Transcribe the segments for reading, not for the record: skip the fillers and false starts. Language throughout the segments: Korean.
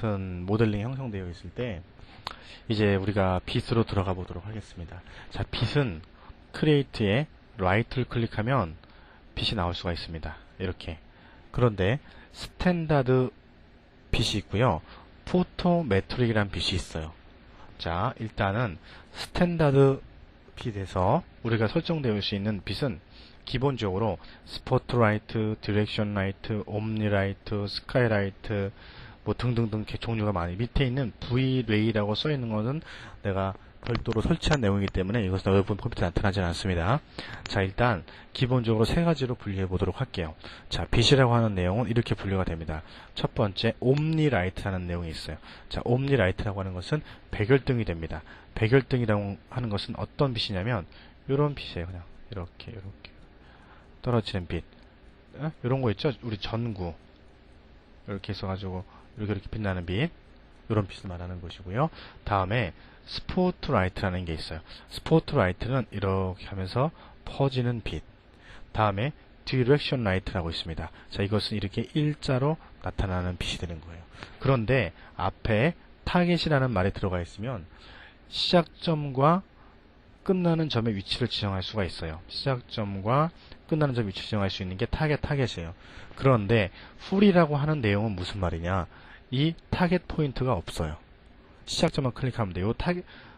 같은 모델링이 형성되어 있을 때 이제 우리가 빛으로 들어가 보도록 하겠습니다. 자, 빛은 크리에이트에 라이트를 클릭하면 빛이 나올 수가 있습니다. 이렇게. 그런데 스탠다드 빛이 있고요. 포토메트릭이라는 빛이 있어요. 자, 일단은 스탠다드 빛에서 우리가 설정되어 수 있는 빛은 기본적으로 스포트라이트, 디렉션 라이트, 옴니 라이트, 스카이 라이트 뭐 등등등 종류가 많이 밑에 있는 Vlay라고 써 있는 것은 내가 별도로 설치한 내용이기 때문에 이것은 여러분 컴퓨터에 나타나지 않습니다. 자, 일단 기본적으로 세 가지로 분류해 보도록 할게요. 자, 빛이라고 하는 내용은 이렇게 분류가 됩니다. 첫 번째, 옴니 라이트라는 내용이 있어요. 자, 옴니 라이트라고 하는 것은 백열등이 됩니다. 백열등이라고 하는 것은 어떤 빛이냐면 이런 빛이에요. 그냥 이렇게 떨어지는 빛. 이런 거 있죠? 우리 전구 이렇게 있어가지고 이렇게 빛나는 빛, 이런 빛을 말하는 것이고요. 다음에 스포트라이트라는 게 있어요. 스포트라이트는 이렇게 하면서 퍼지는 빛. 다음에 디렉션 라이트라고 있습니다. 자, 이것은 이렇게 일자로 나타나는 빛이 되는 거예요. 그런데 앞에 타겟이라는 말이 들어가 있으면 시작점과 끝나는 점의 위치를 지정할 수가 있어요. 시작점과 끝나는 점 위치 지정할 수 있는 게 타겟이에요. 그런데 풀이라고 하는 내용은 무슨 말이냐? 이 타겟 포인트가 없어요. 시작점만 클릭하면 돼요.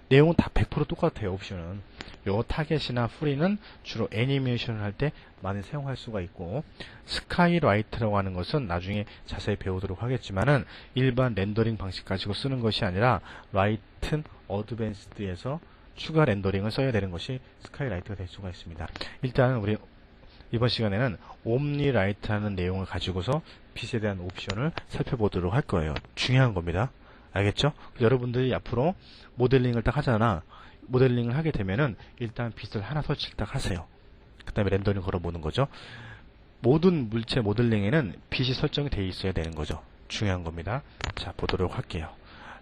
내용은 다 100% 똑같아요. 옵션은. 요 타겟이나 풀이는 주로 애니메이션을 할 때 많이 사용할 수가 있고, 스카이라이트라고 하는 것은 나중에 자세히 배우도록 하겠지만은 일반 렌더링 방식 가지고 쓰는 것이 아니라 라이튼 어드밴스드에서 추가 렌더링을 써야 되는 것이 스카이라이트가 될 수가 있습니다. 일단 우리 이번 시간에는 옴니라이트라는 내용을 가지고서 빛에 대한 옵션을 살펴보도록 할 거예요. 중요한 겁니다. 알겠죠? 여러분들이 앞으로 모델링을 딱 하잖아. 모델링을 하게 되면은 일단 빛을 하나 설치를 딱 하세요. 그 다음에 렌더링 걸어보는 거죠. 모든 물체 모델링에는 빛이 설정이 되어 있어야 되는 거죠. 중요한 겁니다. 자, 보도록 할게요.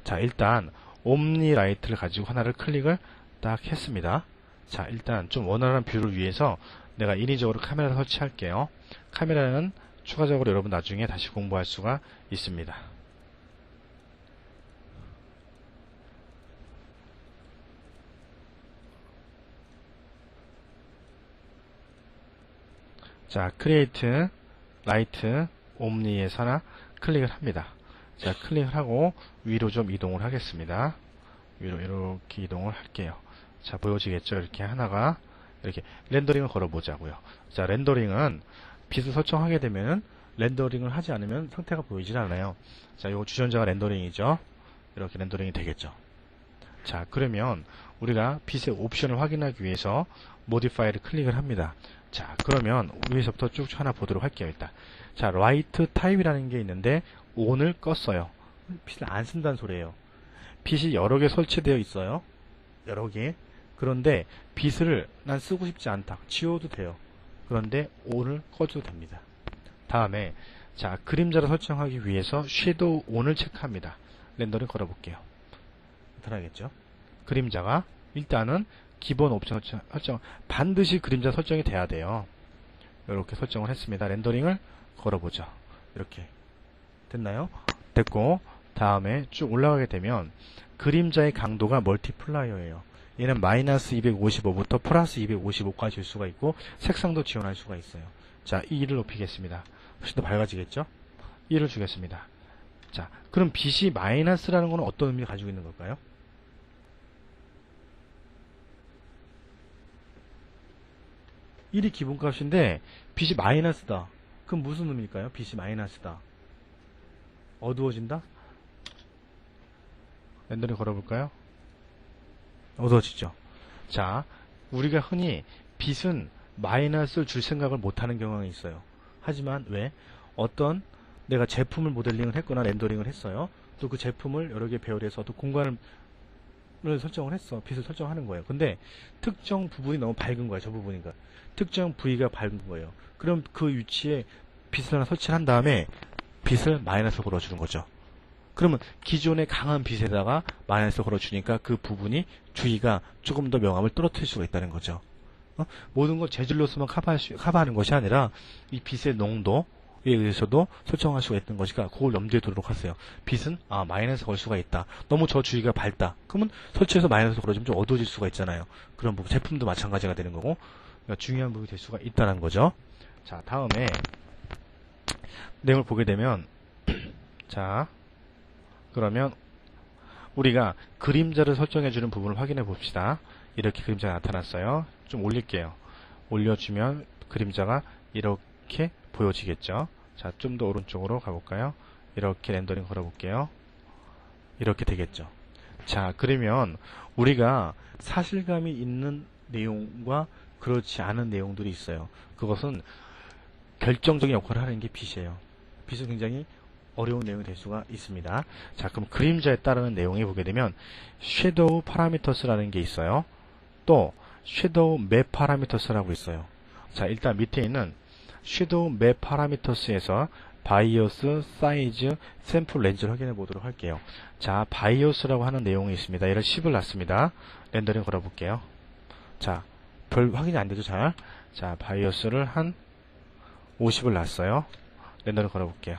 자, 일단 옴니라이트를 가지고 하나를 클릭을 딱 했습니다. 자, 일단 좀 원활한 뷰를 위해서 내가 인위적으로 카메라를 설치할게요. 카메라는 추가적으로 여러분 나중에 다시 공부할 수가 있습니다. 자, 크리에이트, 라이트, 옴니에서 하나 클릭을 합니다. 자, 클릭을 하고 위로 좀 이동을 하겠습니다. 위로 이렇게 이동을 할게요. 자, 보여지겠죠? 이렇게 하나가 이렇게 렌더링을 걸어보자고요. 자, 렌더링은 빛을 설정하게 되면은 렌더링을 하지 않으면 상태가 보이질 않아요. 자, 요 주전자가 렌더링이죠. 이렇게 렌더링이 되겠죠. 자, 그러면 우리가 빛의 옵션을 확인하기 위해서 모디파이를 클릭을 합니다. 자, 그러면 위에서부터 쭉 하나 보도록 할게요. 일단 자, 라이트 타입이라는 게 있는데 ON을 껐어요. 빛을 안 쓴다는 소리예요. 빛이 여러 개 설치되어 있어요. 여러 개. 그런데 빛을 난 쓰고 싶지 않다. 지워도 돼요. 그런데 ON을 꺼줘도 됩니다. 다음에 자, 그림자를 설정하기 위해서 섀도우 ON을 체크합니다. 렌더링 걸어볼게요. 나타나겠죠? 그림자가 일단은 기본 옵션 설정, 반드시 그림자 설정이 돼야 돼요. 이렇게 설정을 했습니다. 렌더링을 걸어보죠. 이렇게 됐나요? 됐고, 다음에 쭉 올라가게 되면 그림자의 강도가 멀티플라이어예요. 얘는 마이너스 255부터 플러스 255까지 줄 수가 있고 색상도 지원할 수가 있어요. 자, 2를 높이겠습니다. 훨씬 더 밝아지겠죠? 2를 주겠습니다. 자, 그럼 빛이 마이너스라는 건 어떤 의미를 가지고 있는 걸까요? 1이 기본값인데 빛이 마이너스다. 그럼 무슨 의미일까요? 빛이 마이너스다. 어두워진다? 렌더링 걸어볼까요? 어두워지죠. 자, 우리가 흔히 빛은 마이너스를 줄 생각을 못하는 경우가 있어요. 하지만 왜? 어떤 내가 제품을 모델링을 했거나 렌더링을 했어요. 또 그 제품을 여러 개 배열해서 또 공간을 설정을 했어. 빛을 설정하는 거예요. 근데 특정 부분이 너무 밝은 거예요. 저 부분이니까. 특정 부위가 밝은 거예요. 그럼 그 위치에 빛을 하나 설치를 한 다음에 빛을 마이너스 걸어주는 거죠. 그러면 기존의 강한 빛에다가 마이너스 걸어주니까 그 부분이 주위가 조금 더 명암을 떨어뜨릴 수가 있다는 거죠. 모든 걸 재질로서만 커버하는 것이 아니라 이 빛의 농도, 의해서도 설정할 수가 있는 것이니까 그걸 염두에 두도록 하세요. 빛은 마이너스 걸 수가 있다. 너무 저 주위가 밝다. 그러면 설치해서 마이너스 걸어주면 좀 어두워질 수가 있잖아요. 그런 부분 제품도 마찬가지가 되는 거고 그러니까 중요한 부분이 될 수가 있다는 거죠. 자, 다음에 내용을 보게 되면 자, 그러면 우리가 그림자를 설정해주는 부분을 확인해 봅시다. 이렇게 그림자가 나타났어요. 좀 올릴게요. 올려주면 그림자가 이렇게 보여지겠죠. 자, 좀 더 오른쪽으로 가볼까요? 이렇게 렌더링 걸어볼게요. 이렇게 되겠죠. 자, 그러면 우리가 사실감이 있는 내용과 그렇지 않은 내용들이 있어요. 그것은 결정적인 역할을 하는 게 빛이에요. 빛은 굉장히 어려운 내용이 될 수가 있습니다. 자, 그럼 그림자에 따르는 내용이 보게 되면 섀도우 파라미터스라는 게 있어요. 또 섀도우 맵 파라미터스라고 있어요. 자, 일단 밑에 있는 섀도우 맵 파라미터스에서 바이오스, 사이즈, 샘플 렌즈를 확인해 보도록 할게요. 자, 바이오스라고 하는 내용이 있습니다. 얘를 10을 놨습니다. 렌더링 걸어 볼게요. 자, 별 확인이 안 되죠, 잘. 자, 바이오스를 한 50을 놨어요. 렌더링 걸어 볼게요.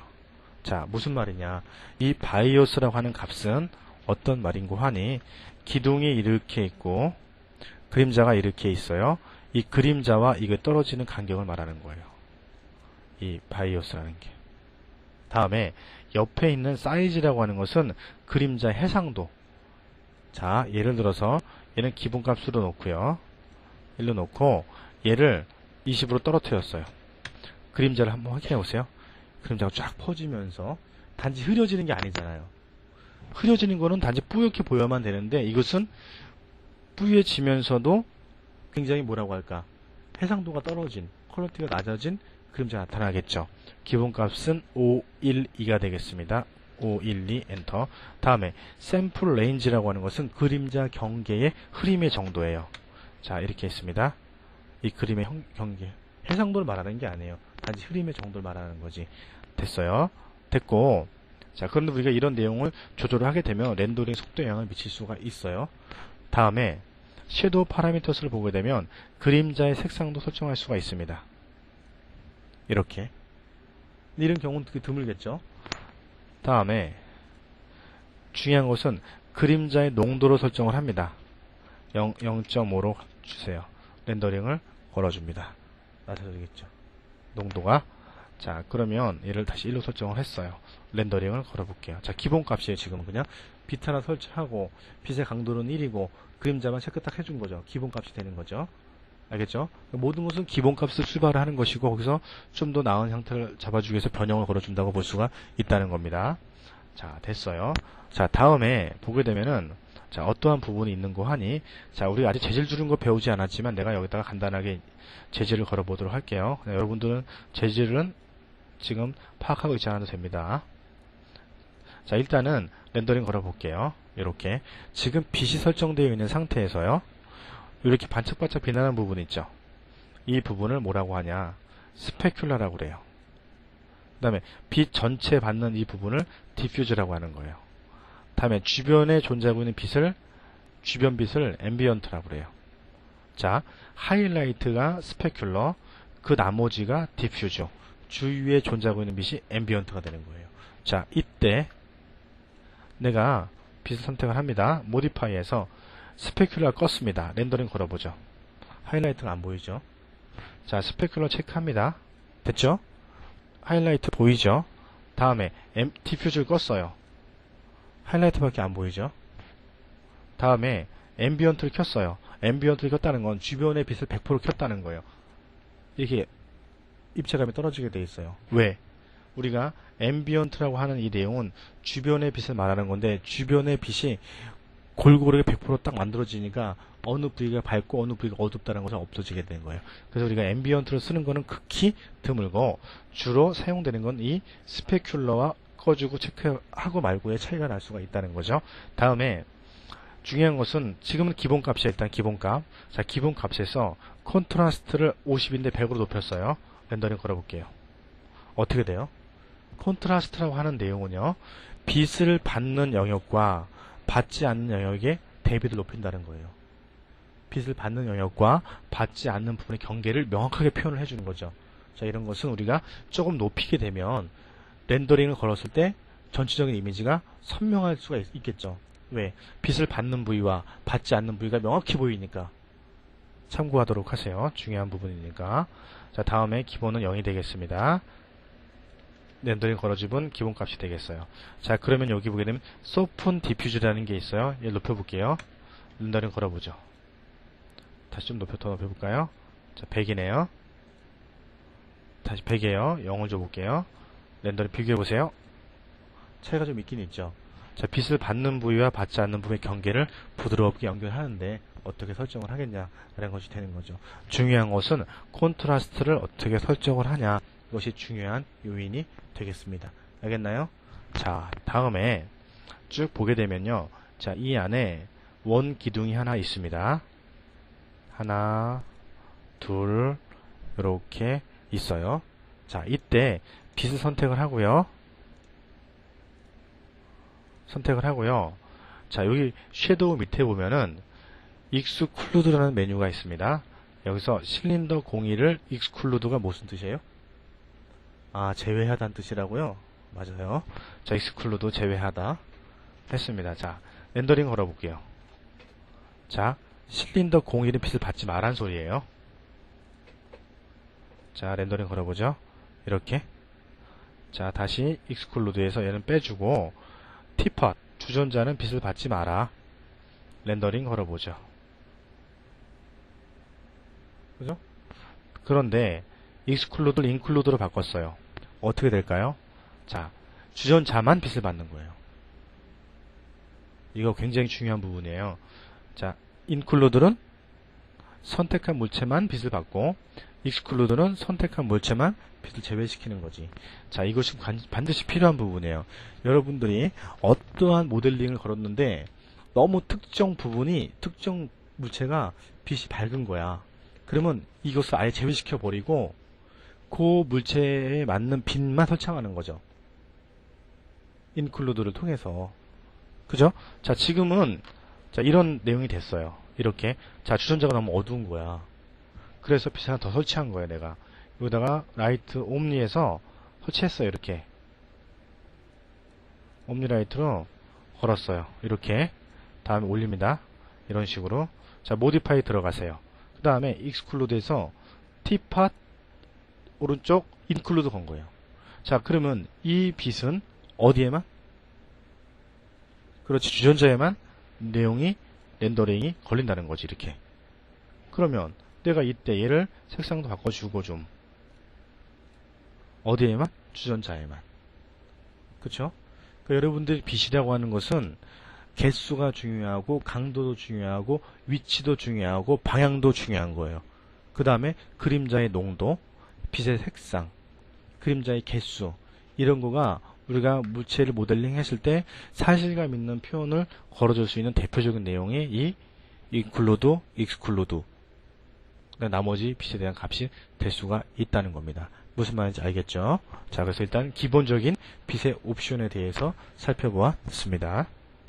자, 무슨 말이냐. 이 바이오스라고 하는 값은 어떤 말인고 하니 기둥이 이렇게 있고 그림자가 이렇게 있어요. 이 그림자와 이게 떨어지는 간격을 말하는 거예요. 이 바이오스라는 게. 다음에 옆에 있는 사이즈라고 하는 것은 그림자 해상도. 자, 예를 들어서 얘는 기본값으로 놓고요. 1로 놓고 얘를 20으로 떨어뜨렸어요. 그림자를 한번 확인해 보세요. 그림자가 쫙 퍼지면서 단지 흐려지는 게 아니잖아요. 흐려지는 거는 단지 뿌옇게 보여만 되는데 이것은 뿌얘지면서도 굉장히 뭐라고 할까, 해상도가 떨어진, 퀄리티가 낮아진 그림자가 나타나겠죠. 기본값은 512가 되겠습니다. 512 엔터. 다음에 샘플 레인지라고 하는 것은 그림자 경계의 흐림의 정도예요. 자, 이렇게 있습니다. 이 그림의 경계, 해상도를 말하는 게 아니에요. 단지 흐림의 정도를 말하는 거지. 됐어요. 됐고, 자, 그런데 우리가 이런 내용을 조절을 하게 되면 렌더링 속도에 영향을 미칠 수가 있어요. 다음에 섀도우 파라미터스를 보게 되면 그림자의 색상도 설정할 수가 있습니다. 이렇게. 이런 경우는 되게 드물겠죠. 다음에 중요한 것은 그림자의 농도로 설정을 합니다. 0.5로 주세요. 렌더링을 걸어줍니다. 낮아지겠죠. 농도가. 자, 그러면 얘를 다시 1로 설정을 했어요. 렌더링을 걸어볼게요. 자, 기본값이에요. 지금은 그냥 빛 하나 설치하고 빛의 강도는 1이고 그림자만 체크 딱 해준 거죠. 기본값이 되는 거죠. 알겠죠? 모든 것은 기본값을 출발을 하는 것이고 거기서 좀 더 나은 형태를 잡아주기 위해서 변형을 걸어준다고 볼 수가 있다는 겁니다. 자, 됐어요. 자, 다음에 보게 되면은 자, 어떠한 부분이 있는 거 하니, 자, 우리가 아직 재질 주는 거 배우지 않았지만 내가 여기다가 간단하게 재질을 걸어 보도록 할게요. 여러분들은 재질은 지금 파악하고 있지 않아도 됩니다. 자, 일단은 렌더링 걸어 볼게요. 이렇게 지금 빛이 설정되어 있는 상태에서요, 이렇게 반짝반짝 빛나는 부분 있죠. 이 부분을 뭐라고 하냐, 스페큘라라고 그래요. 그 다음에 빛 전체 받는 이 부분을 디퓨즈라고 하는 거예요. 다음에 주변에 존재하고 있는 빛을, 주변 빛을 앰비언트라고 그래요. 자, 하이라이트가 스페큘러, 그 나머지가 디퓨저, 주위에 존재하고 있는 빛이 앰비언트가 되는 거예요. 자, 이때 내가 빛을 선택을 합니다. 모디파이에서 스페큘러 껐습니다. 렌더링 걸어보죠. 하이라이트가 안 보이죠? 자, 스페큘러 체크합니다. 됐죠? 하이라이트 보이죠? 다음에 디퓨즈를 껐어요. 하이라이트밖에 안 보이죠? 다음에 앰비언트를 켰어요. 앰비언트를 켰다는 건 주변의 빛을 100% 켰다는 거예요. 이렇게 입체감이 떨어지게 돼 있어요. 왜? 우리가 앰비언트라고 하는 이 내용은 주변의 빛을 말하는 건데 주변의 빛이 골고루게 100% 딱 만들어지니까 어느 부위가 밝고 어느 부위가 어둡다는 것은 없어지게 된 거예요. 그래서 우리가 앰비언트를 쓰는 거는 극히 드물고 주로 사용되는 건 이 스페큘러와 꺼주고 체크하고 말고의 차이가 날 수가 있다는 거죠. 다음에 중요한 것은 지금은 기본값이야. 일단 기본값. 자, 기본값에서 콘트라스트를 50인데 100으로 높였어요. 렌더링 걸어볼게요. 어떻게 돼요? 콘트라스트라고 하는 내용은요, 빛을 받는 영역과 받지 않는 영역의 대비를 높인다는 거예요. 빛을 받는 영역과 받지 않는 부분의 경계를 명확하게 표현을 해주는 거죠. 자, 이런 것은 우리가 조금 높이게 되면 렌더링을 걸었을 때 전체적인 이미지가 선명할 수가 있겠죠. 왜? 빛을 받는 부위와 받지 않는 부위가 명확히 보이니까. 참고하도록 하세요. 중요한 부분이니까. 자, 다음에 기본은 0이 되겠습니다. 렌더링 걸어집은 기본값이 되겠어요. 자, 그러면 여기 보게 되면 소픈 디퓨즈라는 게 있어요. 얘 높여볼게요. 렌더링 걸어보죠. 다시 좀 더 높여볼까요? 자, 100이네요. 다시 100이에요. 0을 줘볼게요. 렌더링 비교해보세요. 차이가 좀 있긴 있죠. 자, 빛을 받는 부위와 받지 않는 부위의 경계를 부드럽게 연결하는데 어떻게 설정을 하겠냐 라는 것이 되는 거죠. 중요한 것은 콘트라스트를 어떻게 설정을 하냐, 이것이 중요한 요인이 되겠습니다. 알겠나요? 자, 다음에 쭉 보게 되면요, 자, 이 안에 원 기둥이 하나 있습니다. 하나, 둘, 이렇게 있어요. 자, 이때 빛을 선택을 하고요. 자, 여기 섀도우 밑에 보면은 익스클루드라는 메뉴가 있습니다. 여기서 실린더 01을 익스클루드가 무슨 뜻이에요? 아, 제외하다는 뜻이라고요? 맞아요. 자, 익스클루드 제외하다 했습니다. 자, 렌더링 걸어볼게요. 자, 실린더 01은 빛을 받지 말란 소리예요. 자, 렌더링 걸어보죠. 이렇게. 자, 다시 익스클루드에서 얘는 빼주고 티팟, 주전자는 빛을 받지 마라. 렌더링 걸어보죠. 그죠? 그런데 익스클루드를 인클루드로 바꿨어요. 어떻게 될까요? 자, 주전자만 빛을 받는 거예요. 이거 굉장히 중요한 부분이에요. 자, 인클루드는 선택한 물체만 빛을 받고 익스클루드는 선택한 물체만 빛을 제외시키는 거지. 자, 이것이 반드시 필요한 부분이에요. 여러분들이 어떠한 모델링을 걸었는데 너무 특정 부분이, 특정 물체가 빛이 밝은 거야. 그러면 이것을 아예 제외시켜 버리고 그 물체에 맞는 빛만 설정하는 거죠. 인클루드를 통해서. 그죠? 자, 지금은 자, 이런 내용이 됐어요. 이렇게. 자, 주전자가 너무 어두운 거야. 그래서 빛을 하나 더 설치한 거예요, 내가. 여기다가 라이트 옴니에서 설치했어요, 이렇게. 옴니 라이트로 걸었어요. 이렇게. 다음에 올립니다. 이런 식으로. 자, 모디파이 들어가세요. 그 다음에 익스클루드에서 티팟 오른쪽 인클루드 건 거예요. 자, 그러면 이 빛은 어디에만? 그렇지, 주전자에만 내용이, 렌더링이 걸린다는 거지, 이렇게. 그러면 내가 이때 얘를 색상도 바꿔주고 좀 어디에만? 주전자에만. 그쵸? 그러니까 여러분들이 빛이라고 하는 것은 개수가 중요하고 강도도 중요하고 위치도 중요하고 방향도 중요한 거예요. 그 다음에 그림자의 농도, 빛의 색상, 그림자의 개수, 이런 거가 우리가 물체를 모델링 했을 때 사실감 있는 표현을 걸어줄 수 있는 대표적인 내용이 이 인클루드, 익스클루드, 나머지 빛에 대한 값이 될 수가 있다는 겁니다. 무슨 말인지 알겠죠? 자, 그래서 일단 기본적인 빛의 옵션에 대해서 살펴보았습니다.